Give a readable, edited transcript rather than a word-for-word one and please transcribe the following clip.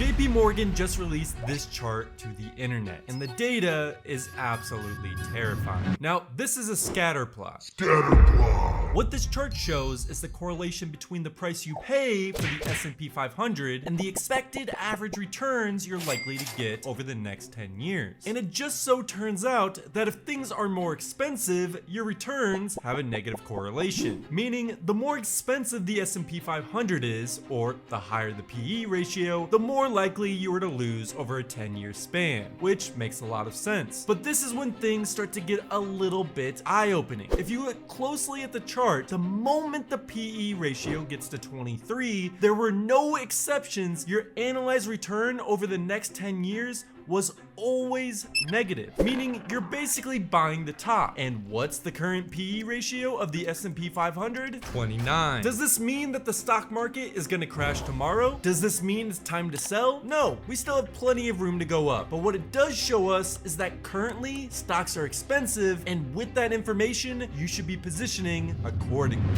JP Morgan just released this chart to the internet, and the data is absolutely terrifying. Now, this is a scatter plot. What this chart shows is the correlation between the price you pay for the S&P 500 and the expected average returns you're likely to get over the next 10 years. And it just so turns out that if things are more expensive, your returns have a negative correlation. Meaning, the more expensive the S&P 500 is, or the higher the PE ratio, the more likely you are to lose over a 10-year span, which makes a lot of sense. But this is when things start to get a little bit eye-opening. If you look closely at the chart, the moment the PE ratio gets to 23, there were no exceptions. Your analyzed return over the next 10 years was always negative, meaning you're basically buying the top. And what's the current PE ratio of the S&P 500? 29. Does this mean that the stock market is going to crash tomorrow? Does this mean it's time to sell? No, we still have plenty of room to go up. But what it does show us is that currently stocks are expensive, and with that information, you should be positioning accordingly.